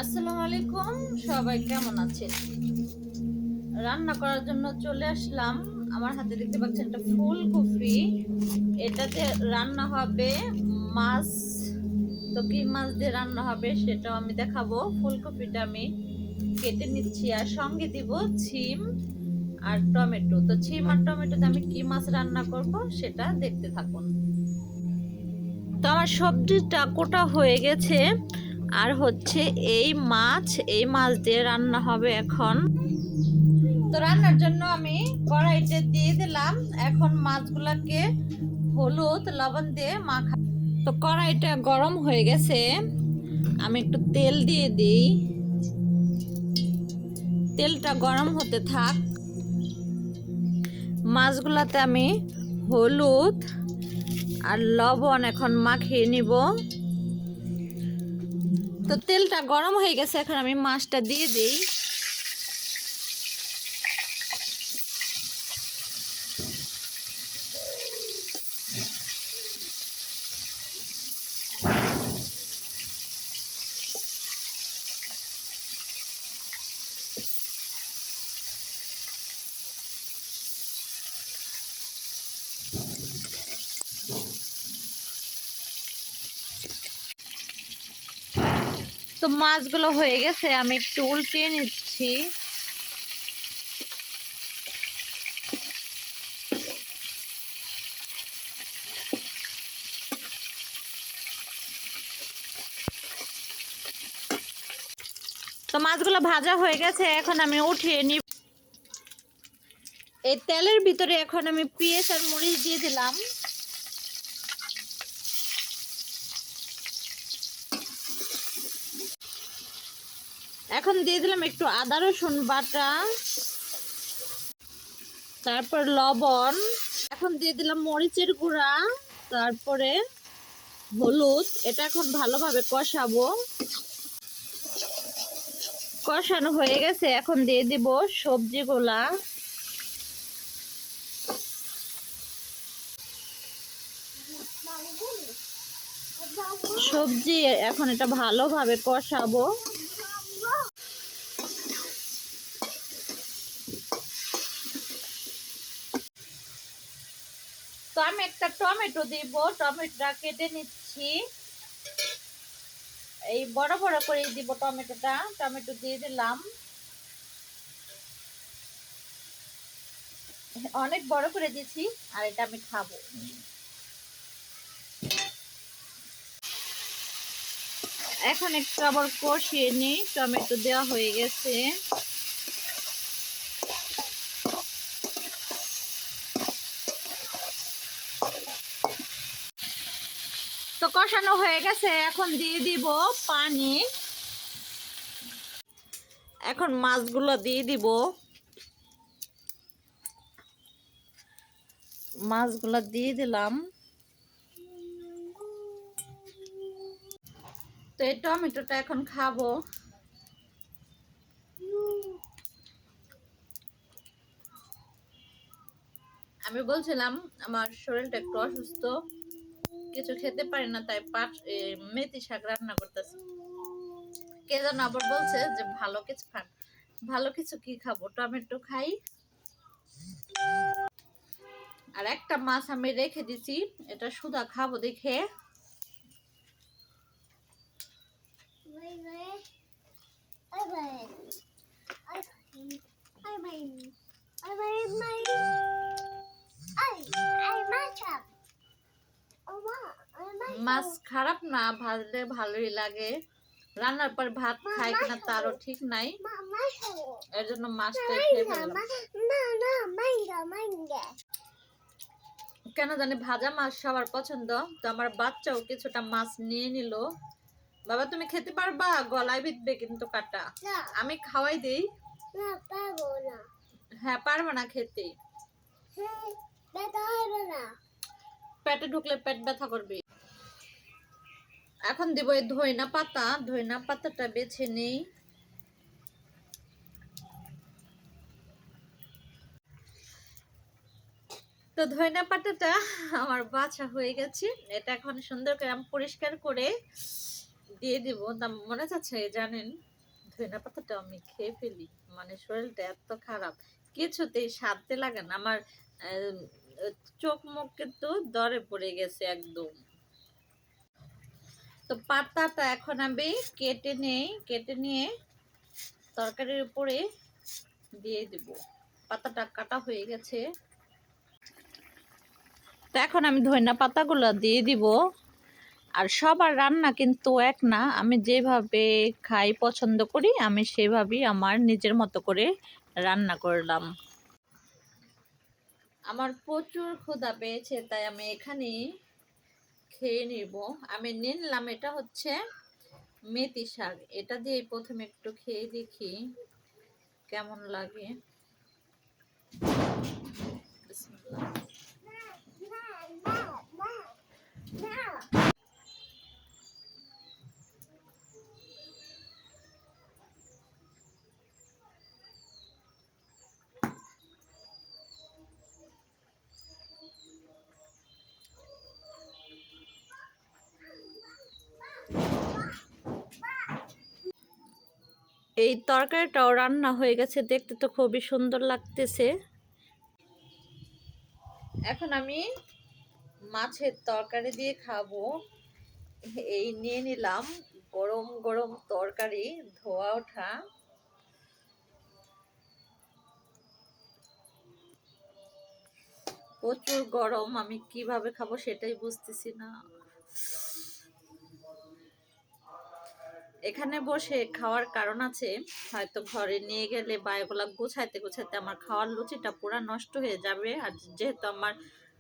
আসসালামু আলাইকুম, সবাই কেমন আছেন? রান্না করার জন্য চলে আসলাম। আমার হাতে দেখতে পাচ্ছেন একটা ফুলকপি। এটাতে রান্না হবে মাছ। তো কি মাছ দিয়ে রান্না হবে সেটাও আমি দেখাবো। ফুলকপিটা আমি কেটে নিচ্ছি আর সঙ্গে দিব ছিম আর টমেটো। তো ছিম আর টমেটোতে আমি কি মাছ রান্না করব সেটা দেখতে থাকুন। তো আমার সবজিটা কোটা হয়ে গেছে, আর হচ্ছে এই মাছ দিয়ে রান্না হবে এখন। তো রান্নার জন্য আমি কড়াইতে দিয়ে দিলাম। এখন মাছগুলাকে হলুদ লবণ দিয়ে মাখা। তো কড়াইটা গরম হয়ে গেছে, আমি একটু তেল দিয়ে দিই। তেলটা গরম হতে থাক। মাছগুলাতে আমি হলুদ আর লবণ এখন মাখিয়ে নিব। তো তেলটা গরম হয়ে গেছে, এখন আমি মাছটা দিয়ে দিই। তো মাছগুলো হয়ে গেছে, আমি একটু উল্টিয়ে নিচ্ছি। তো মাছগুলো ভাজা হয়ে গেছে, এখন আমি উঠিয়ে নিব। এই তেলের ভিতরে এখন আমি পেঁয়াজ আর মরিচ দিয়ে দিলাম। এখন দিয়ে দিলাম একটু আদা রসুন বাটা, তারপর লবণ। এখন দিয়ে দিলাম মরিচের গুঁড়া, তারপরে হলুদ। এটা এখন ভালোভাবে কষাবো। কষানো হয়ে গেছে, এখন দিয়ে দিব সবজিগুলা। সবজি এখন এটা ভালোভাবে কষাবো। তো আমি একটা টমেটো দিব, টমেটোটা কেটে নিচ্ছি। এই বড় বড় করে দিব টমেটোটা। টমেটো দিয়ে দিলাম, অনেক বড় করে দিয়েছি, আর এটা আমি খাবো। এখন একটু আবার কষিয়ে নিই। টমেটো দেওয়া হয়ে গেছে। তো কষানো হয়ে গেছে, এখন দিয়ে দিব পানি। এখন মাছগুলো দিয়ে দিব। মাছগুলো দিয়ে দিলাম। তো এই টমেটোটা এখন খাবো। আমি বলছিলাম আমার শরীরটা একটু অসুস্থ, কিছু খেতে পারি না, তাই মেথি শাক রান্না করতেছি। কে যেন আবার বলছে যে ভালো কিছু খান। ভালো কিছু কি খাবো, টমেটো খাই। আর একটা মাছ আমি রেখে দিছি, এটা সুদা খাবো দেখে। মাছ খারাপ না, ভাজলে ভালোই লাগে। রান্নার পর ভাত খাই কিনা তারও ঠিক নাই, এর জন্য মাছটাই খেয়ে ফেললাম। কেন জানি ভাজা মাছ সবার পছন্দ, তো আমার বাচ্চাও কিছুটা মাছ নিয়ে নিল। বাবা তুমি খেতে পারবা? গলায় বিঁধবে কিন্তু কাটা। আমি খাওয়াই দেই। হ্যাঁ পারবো না খেতে, পেটে ঢুকলে পেট ব্যথা করবে। এখন দিব এই ধইনা পাতা। ধইনা পাতাটা বেছে নেই। তো ধইনা পাতাটা আমার বাছা হয়ে গেছে। এটা এখন সুন্দর করে আমি পরিষ্কার করে দিয়ে দিব। তা মনে চাচ্ছে জানেন, ধনিয়া পাতাটা আমি খেয়ে ফেলি, মানে শরীরটা এত খারাপ, কিছুতেই স্বাদতে লাগে না আমার। আহ, চোখ মুখ কিন্তু দরে পড়ে গেছে একদম। তো পাতাটা এখন আমি কেটে নেই, কেটে নিয়ে তরকারির উপরে দিয়ে দিব। পাতাটা কাটা হয়ে গেছে। তো এখন আমি ধনিয়া পাতাগুলো দিয়ে দিব। আর সবার রান্না কিন্তু এক না, আমি যেভাবে খাই পছন্দ করি আমি সেভাবেই আমার নিজের মতো করে রান্না করলাম। আমার প্রচুর ক্ষুধা পেয়েছে, তাই আমি এখানে খেয়ে নিব। আমি নিলাম, এটা হচ্ছে মেথি শাক, এটা দিয়ে প্রথমে একটু খেয়ে দেখি কেমন লাগে। বিসমিল্লাহ। এই তরকারিটাও রান্না হয়ে গেছে, দেখতে তো খুবই সুন্দর লাগতেছে। এখন আমি মাছের তরকারি দিয়ে খাবো। এই নিয়ে নিলাম গরম গরম তরকারি, ধোয়া ওঠা। প্রচুর গরম, আমি কিভাবে খাবো সেটাই বুঝতেছি না। এখানে বসে খাওয়ার কারণ আছে, হয়তো ঘরে নিয়ে গেলে বা এগুলা গোছাইতে গোছাইতে আমার খাওয়ার লুচিটা পুরা নষ্ট হয়ে যাবে। আর যেহেতু আমার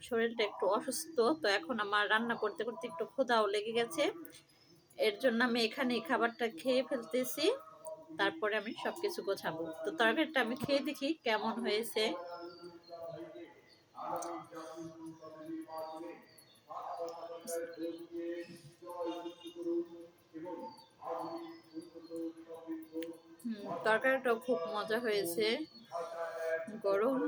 শরীরটা একটু অসুস্থ, তো এখন আমার রান্না করতে করতে একটু ক্ষুধাও লেগে গেছে, এর জন্য আমি এখানে খাবারটা খেয়ে ফেলতেছি। তারপরে আমি সবকিছু গোছাবো। তো তরকারিটা আমি খেয়ে দেখি কেমন হয়েছে। তরকারিটাও খুব মজা হয়েছে, গরম।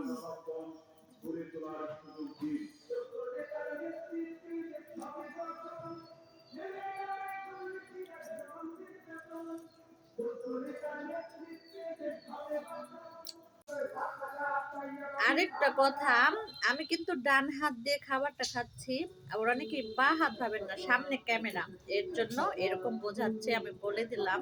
আরেকটা কথা, আমি কিন্তু ডান হাত দিয়ে খাবারটা খাচ্ছি, আবার অনেকে বা হাত ভাবেন না, সামনে ক্যামেরা, এর জন্য এরকম বোঝাচ্ছে, আমি বলে দিলাম।